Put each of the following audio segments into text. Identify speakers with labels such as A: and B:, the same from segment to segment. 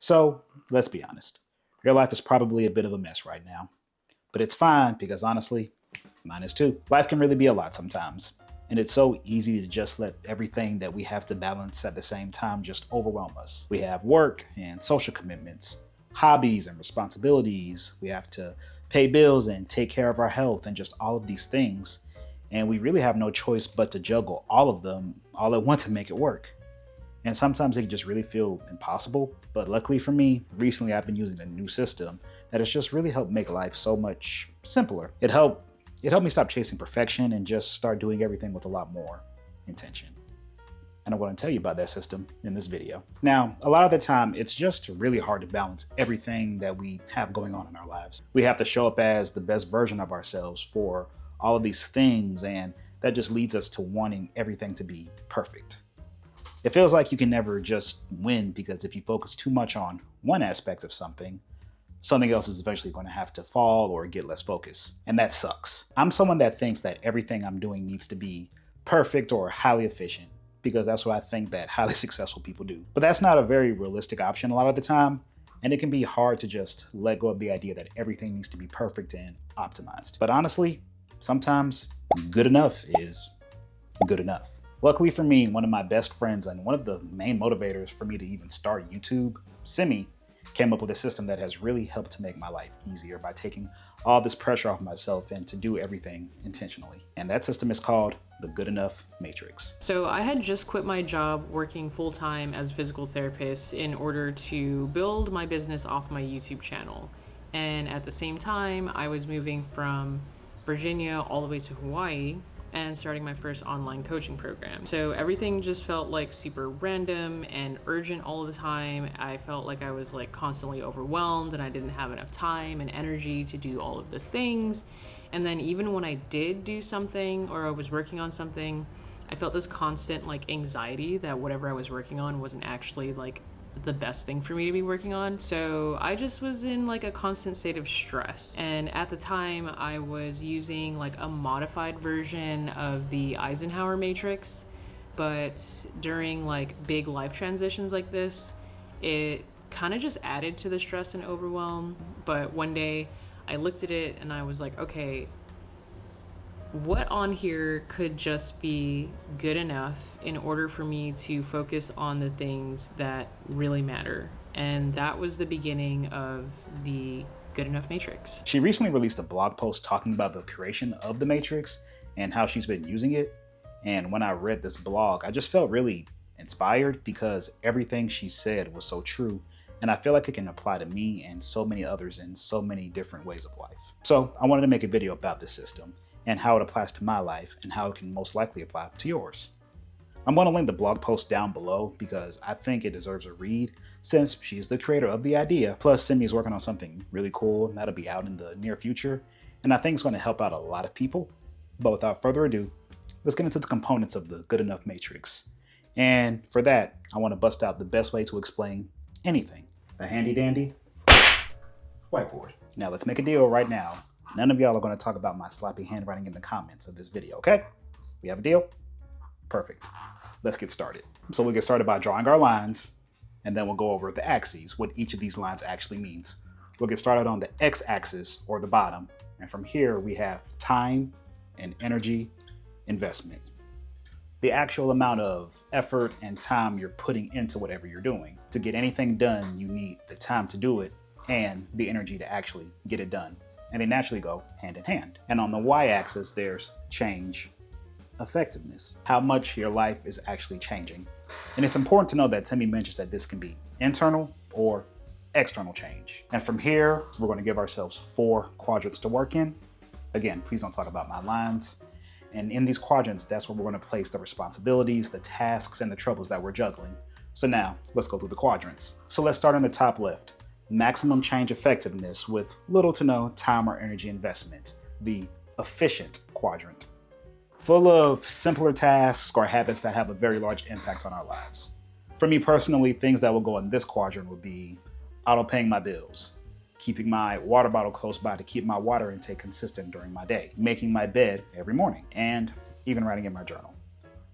A: So let's be honest. Your life is probably a bit of a mess right now, but it's fine because honestly, mine is too. Life can really be a lot sometimes, and it's so easy to just let everything that we have to balance at the same time just overwhelm us. We have work and social commitments, hobbies and responsibilities. We have to pay bills and take care of our health and just all of these things. And we really have no choice but to juggle all of them all at once and make it work. And sometimes it can just really feel impossible. But luckily for me, recently I've been using a new system that has just really helped make life so much simpler. It helped me stop chasing perfection and just start doing everything with a lot more intention. And I want to tell you about that system in this video. Now, a lot of the time, it's just really hard to balance everything that we have going on in our lives. We have to show up as the best version of ourselves for all of these things, and that just leads us to wanting everything to be perfect. It feels like you can never just win because if you focus too much on one aspect of something, something else is eventually going to have to fall or get less focus. And that sucks. I'm someone that thinks that everything I'm doing needs to be perfect or highly efficient because that's what I think that highly successful people do. But that's not a very realistic option a lot of the time. And it can be hard to just let go of the idea that everything needs to be perfect and optimized. But honestly, sometimes good enough is good enough. Luckily for me, one of my best friends and one of the main motivators for me to even start YouTube, Simi, came up with a system that has really helped to make my life easier by taking all this pressure off myself and to do everything intentionally. And that system is called the Good Enough Matrix.
B: So I had just quit my job working full-time as a physical therapist in order to build my business off my YouTube channel. And at the same time, I was moving from Virginia all the way to Hawaii and starting my first online coaching program. So everything just felt like super random and urgent all the time. I felt like I was like constantly overwhelmed and I didn't have enough time and energy to do all of the things. And then even when I did do something or I was working on something, I felt this constant like anxiety that whatever I was working on wasn't actually like the best thing for me to be working on. So I just was in like a constant state of stress. And at the time I was using like a modified version of the Eisenhower matrix, but during like big life transitions like this, it kind of just added to the stress and overwhelm. But one day I looked at it and I was like, okay, what on here could just be good enough in order for me to focus on the things that really matter? And that was the beginning of the Good Enough Matrix.
A: She recently released a blog post talking about the creation of the Matrix and how she's been using it. And when I read this blog, I just felt really inspired because everything she said was so true. And I feel like it can apply to me and so many others in so many different ways of life. So I wanted to make a video about this system and how it applies to my life and how it can most likely apply to yours. I'm going to link the blog post down below because I think it deserves a read since she's the creator of the idea. Plus, Simi is working on something really cool and that'll be out in the near future. And I think it's going to help out a lot of people. But without further ado, let's get into the components of the Good Enough Matrix. And for that, I want to bust out the best way to explain anything. A handy dandy whiteboard. Now let's make a deal right now. None of y'all are going to talk about my sloppy handwriting in the comments of this video, okay? We have a deal? Perfect. Let's get started. So we'll get started by drawing our lines, and then we'll go over the axes, what each of these lines actually means. We'll get started on the x-axis, or the bottom, and from here we have time and energy investment. The actual amount of effort and time you're putting into whatever you're doing. To get anything done, you need the time to do it and the energy to actually get it done. And they naturally go hand in hand. And on the y-axis, there's change, effectiveness, how much your life is actually changing. And it's important to know that Timmy mentions that this can be internal or external change. And from here, we're going to give ourselves 4 quadrants to work in. Again, please don't talk about my lines. And in these quadrants, that's where we're going to place the responsibilities, the tasks, and the troubles that we're juggling. So now, let's go through the quadrants. So let's start on the top left. Maximum change effectiveness with little to no time or energy investment, the efficient quadrant. Full of simpler tasks or habits that have a very large impact on our lives. For me personally, things that will go in this quadrant would be auto-paying my bills, keeping my water bottle close by to keep my water intake consistent during my day, making my bed every morning, and even writing in my journal.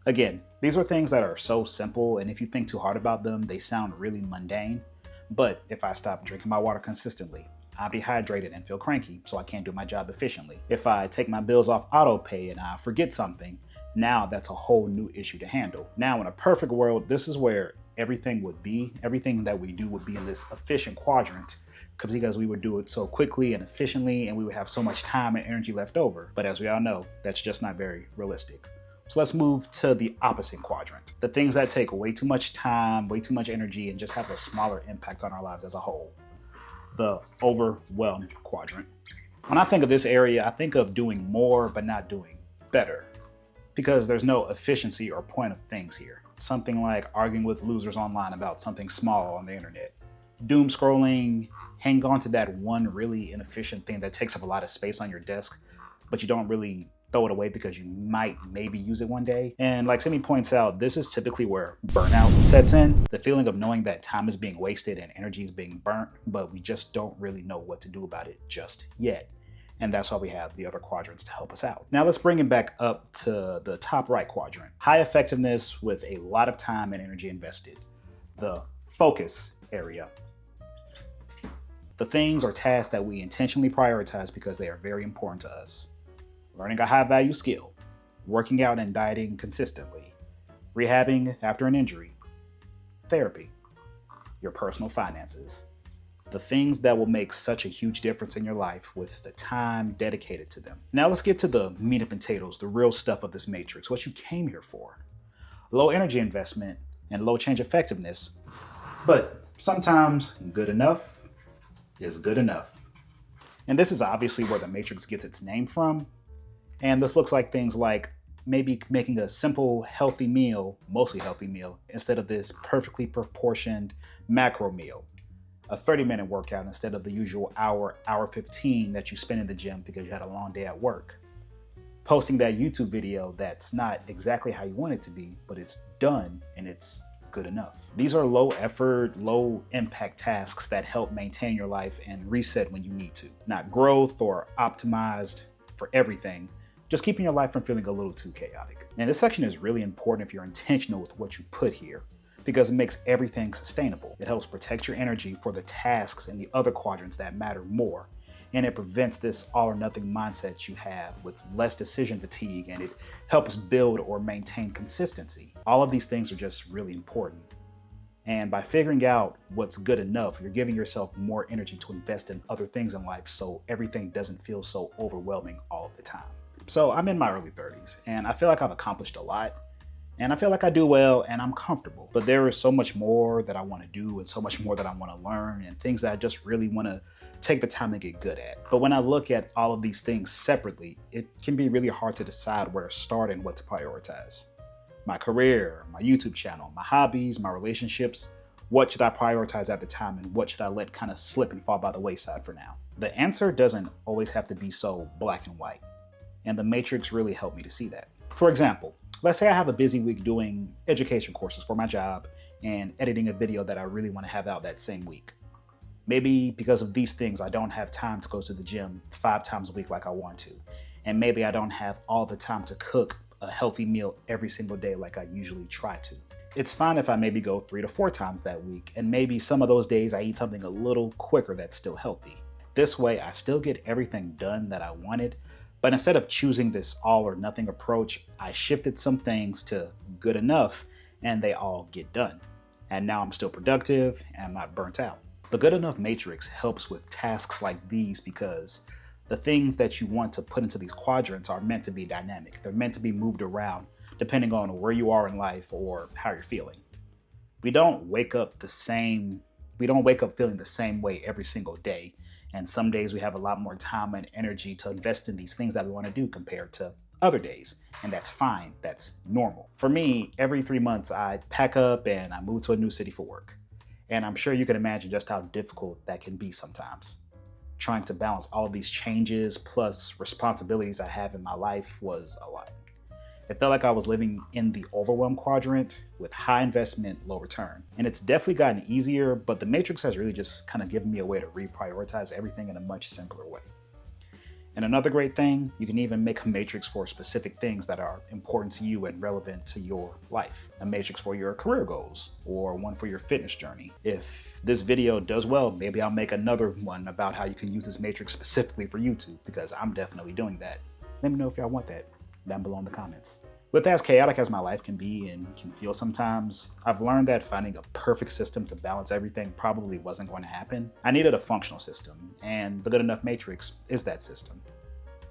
A: Again, these are things that are so simple, and if you think too hard about them, they sound really mundane. But if I stop drinking my water consistently, I'm dehydrated and feel cranky, so I can't do my job efficiently. If I take my bills off auto pay and I forget something, now that's a whole new issue to handle. Now, in a perfect world, this is where everything that we do would be in this efficient quadrant, because we would do it so quickly and efficiently and we would have so much time and energy left over. But as we all know, that's just not very realistic. So let's move to the opposite quadrant. The things that take way too much time, way too much energy, and just have a smaller impact on our lives as a whole. The overwhelmed quadrant. When I think of this area, I think of doing more but not doing better, because there's no efficiency or point of things here. Something like arguing with losers online about something small on the internet. Doom scrolling, hang on to that one really inefficient thing that takes up a lot of space on your desk, but you don't really throw it away because you might maybe use it one day. And like Simi points out, this is typically where burnout sets in. The feeling of knowing that time is being wasted and energy is being burnt, but we just don't really know what to do about it just yet. And that's why we have the other quadrants to help us out. Now let's bring it back up to the top right quadrant. High effectiveness with a lot of time and energy invested. The focus area. The things or tasks that we intentionally prioritize because they are very important to us. Learning a high value skill, working out and dieting consistently, rehabbing after an injury, therapy, your personal finances. The things that will make such a huge difference in your life with the time dedicated to them. Now let's get to the meat and potatoes, the real stuff of this matrix, what you came here for. Low energy investment and low change effectiveness, but sometimes good enough is good enough. And this is obviously where the matrix gets its name from. And this looks like things like maybe making a simple, healthy meal, mostly healthy meal, instead of this perfectly proportioned macro meal. A 30-minute workout instead of the usual hour 15 that you spend in the gym because you had a long day at work. Posting that YouTube video that's not exactly how you want it to be, but it's done and it's good enough. These are low effort, low impact tasks that help maintain your life and reset when you need to. Not growth or optimized for everything, just keeping your life from feeling a little too chaotic. And this section is really important if you're intentional with what you put here, because it makes everything sustainable. It helps protect your energy for the tasks and the other quadrants that matter more. And it prevents this all or nothing mindset you have with less decision fatigue, and it helps build or maintain consistency. All of these things are just really important. And by figuring out what's good enough, you're giving yourself more energy to invest in other things in life so everything doesn't feel so overwhelming all of the time. So I'm in my early 30s and I feel like I've accomplished a lot. And I feel like I do well and I'm comfortable. But there is so much more that I want to do and so much more that I want to learn and things that I just really want to take the time to get good at. But when I look at all of these things separately, it can be really hard to decide where to start and what to prioritize. My career, my YouTube channel, my hobbies, my relationships, what should I prioritize at the time and what should I let kind of slip and fall by the wayside for now? The answer doesn't always have to be so black and white. And the matrix really helped me to see that. For example, let's say I have a busy week doing education courses for my job and editing a video that I really want to have out that same week. Maybe because of these things, I don't have time to go to the gym 5 times a week like I want to. And maybe I don't have all the time to cook a healthy meal every single day like I usually try to. It's fine if I maybe go 3 to 4 times that week, and maybe some of those days I eat something a little quicker that's still healthy. This way, I still get everything done that I wanted, but instead of choosing this all or nothing approach, I shifted some things to good enough and they all get done. And now I'm still productive and I'm not burnt out. The good enough matrix helps with tasks like these because the things that you want to put into these quadrants are meant to be dynamic. They're meant to be moved around depending on where you are in life or how you're feeling. We don't wake up feeling the same way every single day. And some days we have a lot more time and energy to invest in these things that we want to do compared to other days. And that's fine. That's normal. For me, every 3 months, I pack up and I move to a new city for work. And I'm sure you can imagine just how difficult that can be sometimes. Trying to balance all of these changes plus responsibilities I have in my life was a lot. It felt like I was living in the overwhelm quadrant with high investment, low return. And it's definitely gotten easier, but the matrix has really just kind of given me a way to reprioritize everything in a much simpler way. And another great thing, you can even make a matrix for specific things that are important to you and relevant to your life. A matrix for your career goals, or one for your fitness journey. If this video does well, maybe I'll make another one about how you can use this matrix specifically for YouTube, because I'm definitely doing that. Let me know if y'all want that down below in the comments. With as chaotic as my life can be and can feel sometimes, I've learned that finding a perfect system to balance everything probably wasn't going to happen. I needed a functional system, and the Good Enough Matrix is that system.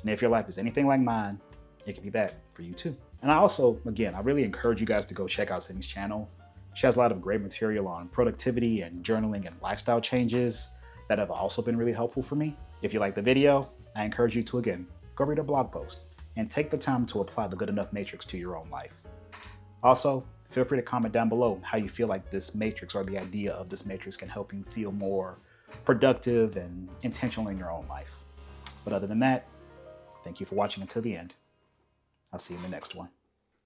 A: And if your life is anything like mine, it can be that for you too. And I also, again, I really encourage you guys to go check out Sydney's channel. She has a lot of great material on productivity and journaling and lifestyle changes that have also been really helpful for me. If you like the video, I encourage you to, again, go read a blog post and take the time to apply the Good Enough Matrix to your own life. Also, feel free to comment down below how you feel like this matrix or the idea of this matrix can help you feel more productive and intentional in your own life. But other than that, thank you for watching until the end. I'll see you in the next one.